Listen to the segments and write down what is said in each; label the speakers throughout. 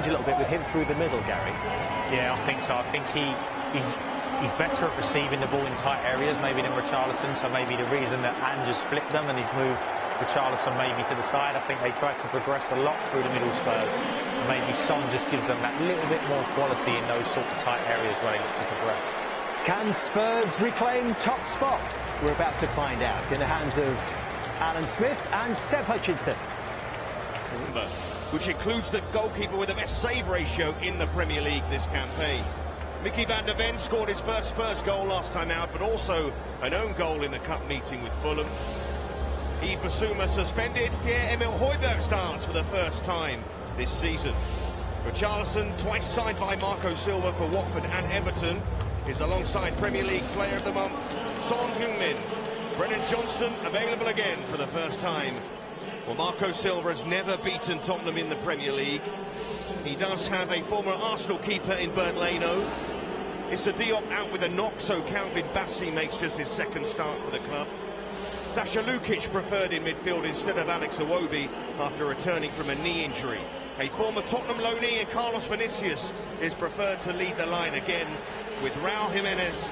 Speaker 1: change a little bit with him through the middle, Gary?
Speaker 2: Yeah, I think so. I think he's better at receiving the ball in tight areas maybe than Richarlison, so maybe the reason that Ange flipped them and he's moved Richarlison maybe to the side. I think they tried to progress a lot through the middle, Spurs, and maybe Son just gives them that little bit more quality in those sort of tight areas where they look to progress.
Speaker 1: Can Spurs reclaim top spot? We're about to find out in the hands of Alan Smith and Seb Hutchinson.
Speaker 3: Which includes the goalkeeper with the best save ratio in the Premier League this campaign. Mickey van der Ven scored his first Spurs goal last time out, but also an own goal in the cup meeting with Fulham. Yves Bissouma suspended. Pierre-Emile Højbjerg starts for the first time this season. Richarlison, twice signed by Marco Silva for Watford and Everton, is alongside Premier League Player of the Month Son Heung-min. Brennan Johnson available again for the first time. Well, Marco Silva has never beaten Tottenham in the Premier League. He does have a former Arsenal keeper in Bernd Leno. Issa Diop out with a knock, so Calvin Bassey makes just his second start for the club. Sasha Lukic preferred in midfield instead of Alex Iwobi after returning from a knee injury. A former Tottenham loanee in Carlos Vinicius is preferred to lead the line again, with Raul Jimenez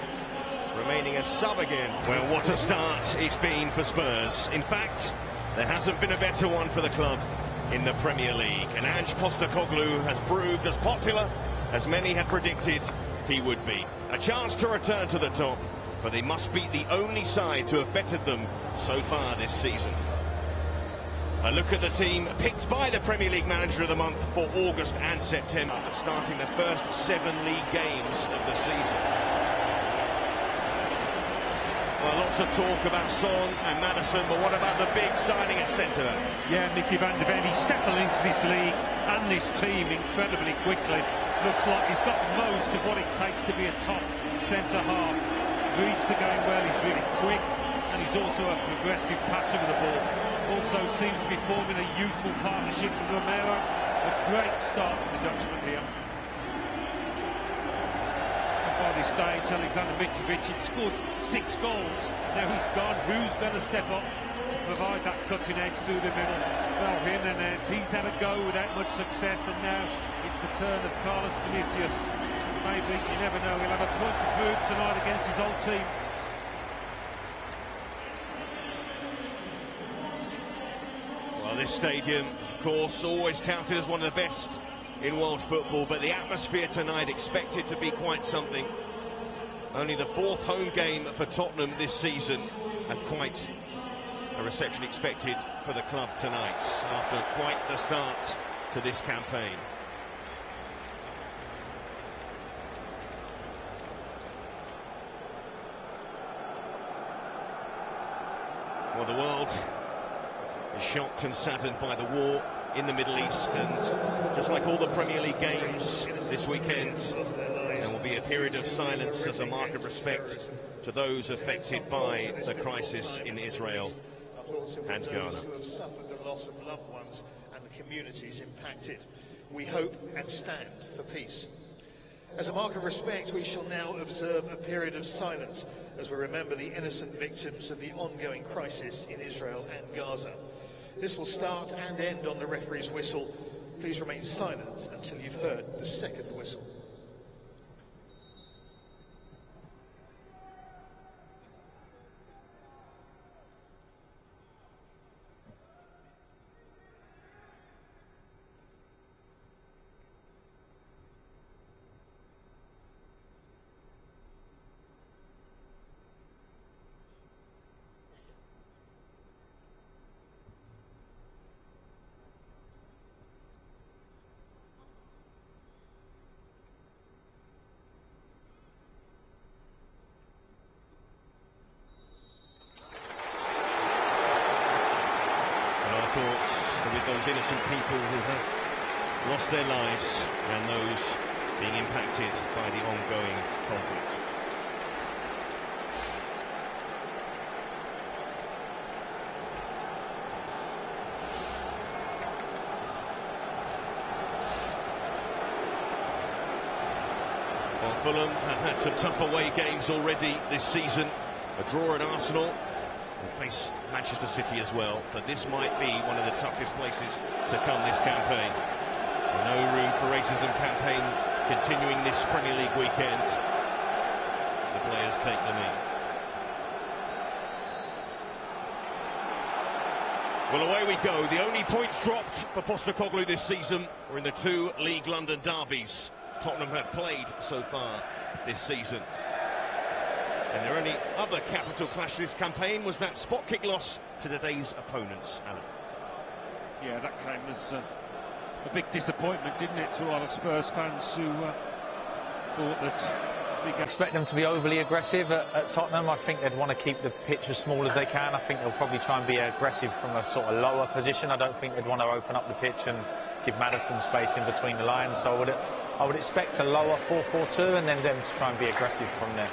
Speaker 3: remaining a sub again. Well, what a start it's been for Spurs. In fact, there hasn't been a better one for the club in the Premier League. And Ange Postecoglou has proved as popular as many had predicted he would be. A chance to return to the top, but they must beat the only side to have bettered them so far this season. A look at the team picked by the Premier League Manager of the Month for August and September, after starting the first 7 league games of the season. Well, lots of talk about Son and Maddison, but what about the big signing at centre-back?
Speaker 4: Yeah, Mickey van der Ven, he's settled into this league and this team incredibly quickly. Looks like he's got most of what it takes to be a top centre-half. Reads the game well, he's really quick, and he's also a progressive passer with the ball. Also seems to be forming a useful partnership with Romero. A great start for the Dutchman here. By this stage, Alexander Mitrovic had scored 6 goals. Now he's gone. Who's going to step up to provide that cutting edge through the middle? Well, Jimenez, he's had a go without much success, and now it's the turn of Carlos Vinicius. Maybe, you never know, he'll have a point to prove tonight against his old team.
Speaker 3: Well, this stadium, of course, always touted as one of the best in world football, but the atmosphere tonight expected to be quite something. Only the 4th home game for Tottenham this season, and quite a reception expected for the club tonight after quite the start to this campaign. Well, the world is shocked and saddened by the war in the Middle East, and just like all the Premier League games this weekend, there will be a period of silence as a mark of respect to those affected by the crisis in Israel and Gaza.
Speaker 5: Who have suffered the loss of loved ones and the communities impacted. We hope and stand for peace. As a mark of respect, we shall now observe a period of silence as we remember the innocent victims of the ongoing crisis in Israel and Gaza. This will start and end on the referee's whistle. Please remain silent until you've heard the second whistle.
Speaker 3: With those innocent people who have lost their lives and those being impacted by the ongoing conflict. Well, Fulham have had some tough away games already this season. A draw at Arsenal. Will face Manchester City as well, but this might be one of the toughest places to come this campaign. No room for racism. continuing this Premier League weekend as the players take the knee. Well, away we go. The only points dropped for Postecoglou this season were in the 2 League London derbies Tottenham have played so far this season. And their only other capital clash this campaign was that spot kick loss to today's opponents, Alan.
Speaker 4: Yeah, that came as a big disappointment, didn't it, to a lot of Spurs fans who thought that...
Speaker 2: I expect them to be overly aggressive at Tottenham. I think they'd want to keep the pitch as small as they can. I think they'll probably try and be aggressive from a sort of lower position. I don't think they'd want to open up the pitch and give Maddison space in between the lines. So I would expect a lower 4-4-2 and then them to try and be aggressive from there.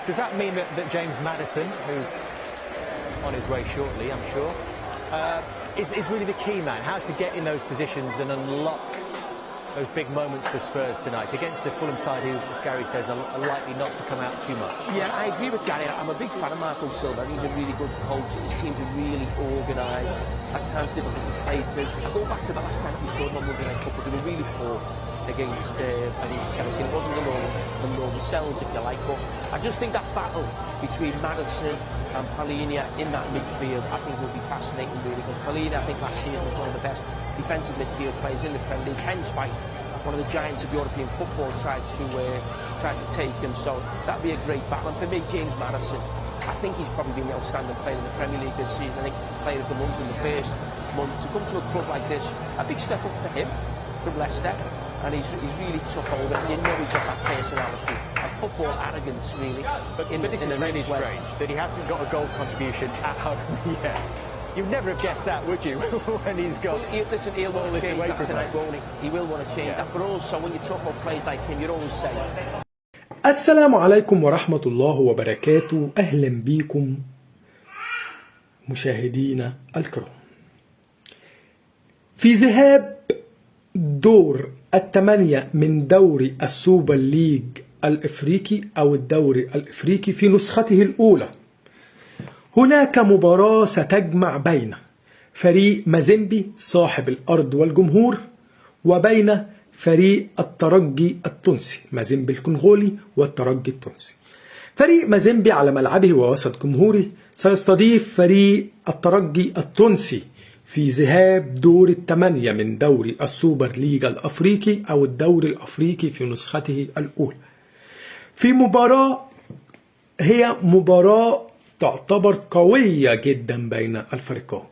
Speaker 1: Does that mean that James Maddison, who's on his way shortly, I'm sure, is really the key man? How to get in those positions and unlock those big moments for Spurs tonight against the Fulham side, who, as Gary says, are likely not to come out too much.
Speaker 6: Yeah, I agree with Gary. I'm a big fan of Marco Silva. He's a really good coach. His teams are really organised. At times difficult to play through. I go back to the last time we saw them on Monday Night Football. They were really poor against Chelsea. It wasn't the normal selves, if you like. But I just think that battle between Maddison and Preimer in that midfield, I think will be fascinating, really, because Preimer, I think last season was one of the best defensive midfield players in the Premier League. Hence why one of the giants of European football tried to take him. So that'd be a great battle. And for me, James Maddison, I think he's probably been the outstanding player in the Premier League this season. I think player of the month in the first month. To come to a club like this, a big step up for him from Leicester. And he's really took over, and you know he's got that personality and football arrogance, really. But
Speaker 1: this is really strange that he hasn't got a goal contribution at home yet. You'd never have guessed that, would you, when he's got...
Speaker 6: Well, listen, he'll want to change that tonight, won't he? He will want to change that. But also, when you talk about players like him, you'd always say...
Speaker 7: السلام عليكم ورحمة الله وبركاته. أهلا بكم مشاهدينا الكرام. في ذهاب دور الثمانية من دوري السوبر ليج الإفريقي أو الدوري الإفريقي في نسخته الأولى، هناك مباراة ستجمع بين فريق مازيمبي صاحب الأرض والجمهور وبين فريق الترجي التونسي، مازيمبي الكونغولي والترجي التونسي. فريق مازيمبي على ملعبه ووسط جمهوري سيستضيف فريق الترجي التونسي في ذهاب دور الثمانية من دوري السوبر ليج الأفريقي أو الدوري الأفريقي في نسخته الأولى. في هي مباراة تعتبر قوية جدا بين الفريقين،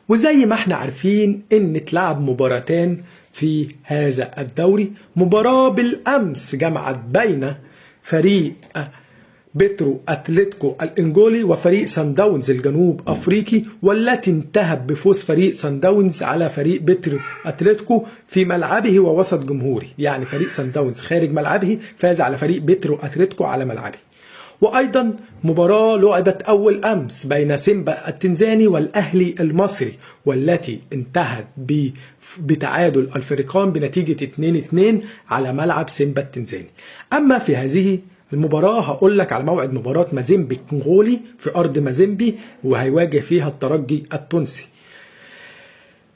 Speaker 7: وزي ما احنا عارفين ان تلعب مباراتين في هذا الدوري. مباراة بالأمس جمعت بين فريق بيترو أتلتيكو الإنجولي وفريق سان داونز الجنوب أفريقي، والتي انتهت بفوز فريق سان داونز على فريق بيترو أتلتيكو في ملعبه ووسط جمهوري. يعني فريق سان داونز خارج ملعبه فاز على فريق بيترو أتلتيكو على ملعبه. وأيضا مباراة لعبت أول أمس بين سيمبا التنزاني والأهلي المصري، والتي انتهت بتعادل الفريقان بنتيجة 2-2 على ملعب سيمبا التنزاني. أما في هذه المباراة هقول لك على موعد مباراة مازيمبي الكونغولي في أرض مازيمبي، وهيواجه فيها الترجي التونسي.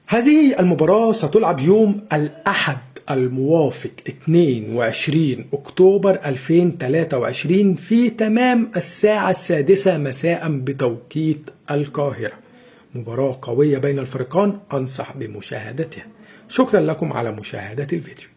Speaker 7: هذه المباراة ستلعب يوم الأحد الموافق 22 أكتوبر 2023 في تمام الساعة 6 مساء بتوقيت القاهرة. مباراة قوية بين الفريقان، أنصح بمشاهدتها. شكرا لكم على مشاهدة الفيديو.